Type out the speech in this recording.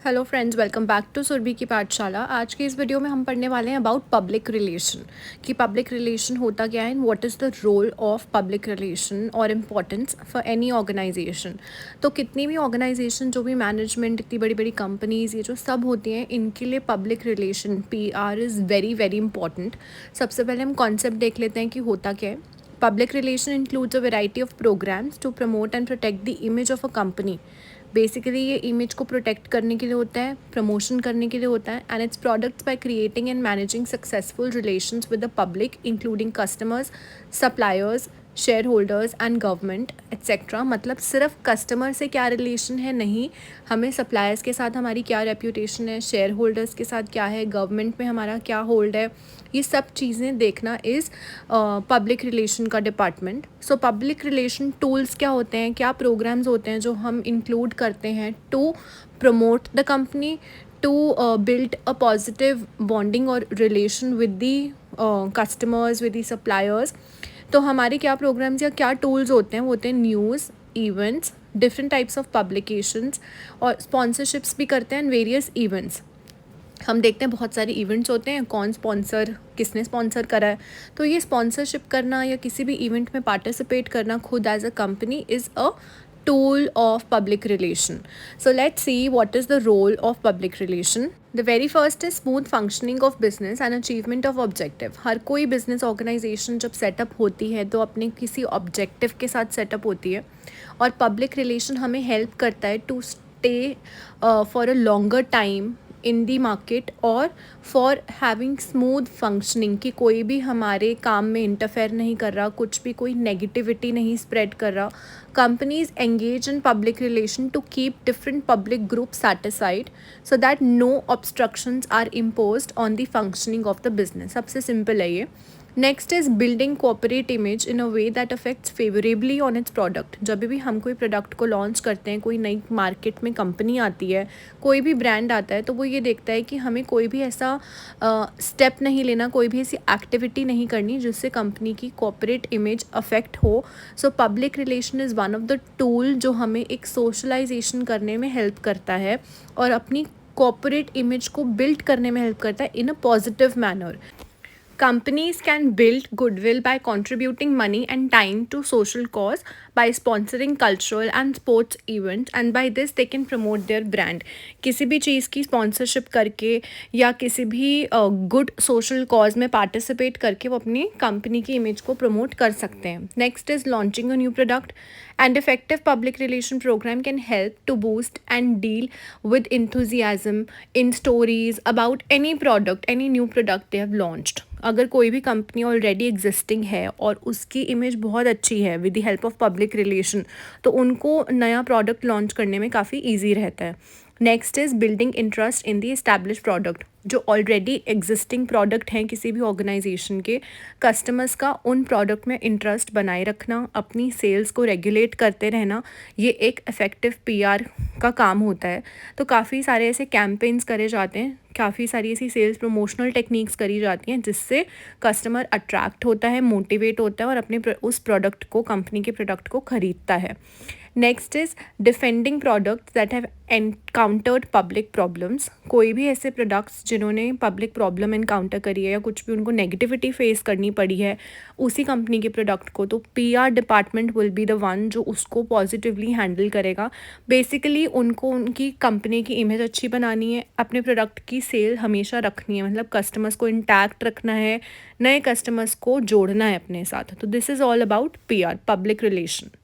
Hello friends, welcome back to Surabhi की पाठशाला। आज की इस वीडियो में हम पढ़ने वाले हैं अबाउट पब्लिक रिलेशन कि पब्लिक रिलेशन होता क्या है and what is the role of public relation और इम्पोर्टेंस फॉर एनी ऑर्गेनाइजेशन। तो कितनी भी ऑर्गेनाइजेशन, जो भी मैनेजमेंट, इतनी बड़ी बड़ी कंपनीज, ये जो सब होती हैं, इनके लिए public relation PR is very very important. सबसे पहले हम कॉन्सेप्ट देख लेते हैं कि होता क्या है। Public relation includes a variety of programmes to promote and protect the image of a company. Basically ये इमेज को प्रोटेक्ट करने के लिए होता है, प्रमोशन करने के लिए होता है, and its products by creating and managing successful relations with the public including customers, suppliers, share holders and government etcetera. मतलब सिर्फ कस्टमर से क्या रिलेशन है नहीं, हमें सप्लायर्स के साथ हमारी क्या रेप्यूटेशन है, शेयर होल्डर्स के साथ क्या है, गवर्नमेंट में हमारा क्या होल्ड है, ये सब चीज़ें देखना इज़ पब्लिक रिलेशन का department. So public relation tools क्या होते हैं, क्या प्रोग्राम्स होते हैं जो हम इंक्लूड करते हैं to promote the company, to build a positive bonding और relation with the customers, with the suppliers. तो हमारे क्या प्रोग्राम्स या क्या टूल्स होते हैं, वो होते हैं news, events, different types of publications, और स्पॉन्सरशिप्स भी करते हैं, वेरियस इवेंट्स। हम देखते हैं बहुत सारे इवेंट्स होते हैं, कौन स्पॉन्सर, किसने स्पॉन्सर करा है। तो ये स्पॉन्सरशिप करना या किसी भी इवेंट में पार्टिसिपेट करना खुद as a company is a tool of public relation. So let's see what is the role of public relation. The very first is smooth functioning of business and achievement of objective. हर कोई business organization जब setup होती है तो अपने किसी objective के साथ setup होती है, और पब्लिक रिलेशन हमें हेल्प करता है to stay for a longer time in the market और फॉर हैविंग स्मूथ फंक्शनिंग, कि कोई भी हमारे काम में इंटरफेयर नहीं कर रहा, कुछ भी कोई नेगेटिविटी नहीं स्प्रेड कर रहा। Companies engage in public relation to keep different public group satisfied so that no obstructions are imposed on the functioning of the business. सबसे सिंपल है ये। Next is building corporate image in a way that affects favourably on its product. जब भी हम कोई product को launch करते हैं, कोई नई मार्केट में कंपनी आती है, कोई भी ब्रांड आता है, तो वो ये देखता है कि हमें कोई भी ऐसा स्टेप नहीं लेना, कोई भी ऐसी एक्टिविटी नहीं करनी जिससे कंपनी की कॉपरेट इमेज अफेक्ट हो। So public relation is one of the tool जो हमें एक सोशलाइजेशन करने में हेल्प करता है और अपनी कॉपरेट इमेज को बिल्ड करने में हेल्प करता है in a positive manner. Companies can build goodwill by contributing money and time to social cause, by sponsoring cultural and sports events, and by this they can promote their brand. किसी भी चीज़ की sponsorship करके या किसी भी good social cause में participate करके वो अपनी कंपनी की इमेज को प्रमोट कर सकते हैं। Next is launching a new product and effective public relation program can help to boost and deal with enthusiasm in stories about any product, any new product they have launched. अगर कोई भी company already existing है और उसकी image बहुत अच्छी है with the help of public relation, तो उनको नया प्रोडक्ट लॉन्च करने में काफ़ी ईजी रहता है। Next is building interest in the establish product. जो ऑलरेडी एग्जिस्टिंग प्रोडक्ट हैं किसी भी ऑर्गेनाइजेशन के, कस्टमर्स का उन प्रोडक्ट में इंटरेस्ट बनाए रखना, अपनी सेल्स को रेगुलेट करते रहना, ये एक इफ़ेक्टिव PR का काम होता है। तो काफ़ी सारे ऐसे कैंपेन्स करे जाते हैं, काफ़ी सारी ऐसी सेल्स प्रमोशनल टेक्निक्स करी जाती हैं जिससे कस्टमर अट्रैक्ट होता है, मोटिवेट होता है और अपने उस प्रोडक्ट को, कंपनी के प्रोडक्ट को ख़रीदता है। Next is defending products that have encountered public problems. कोई भी ऐसे प्रोडक्ट्स जिन्होंने पब्लिक प्रॉब्लम एनकाउंटर करी है या कुछ भी उनको नेगेटिविटी फेस करनी पड़ी है उसी कंपनी के प्रोडक्ट को, तो PR department will be the one जो उसको पॉजिटिवली हैंडल करेगा। बेसिकली उनको उनकी कंपनी की इमेज अच्छी बनानी है, अपने प्रोडक्ट की सेल हमेशा रखनी है, मतलब कस्टमर्स को इंटैक्ट रखना है, नए कस्टमर्स को जोड़ना है अपने साथ। तो this is all about PR, public relation.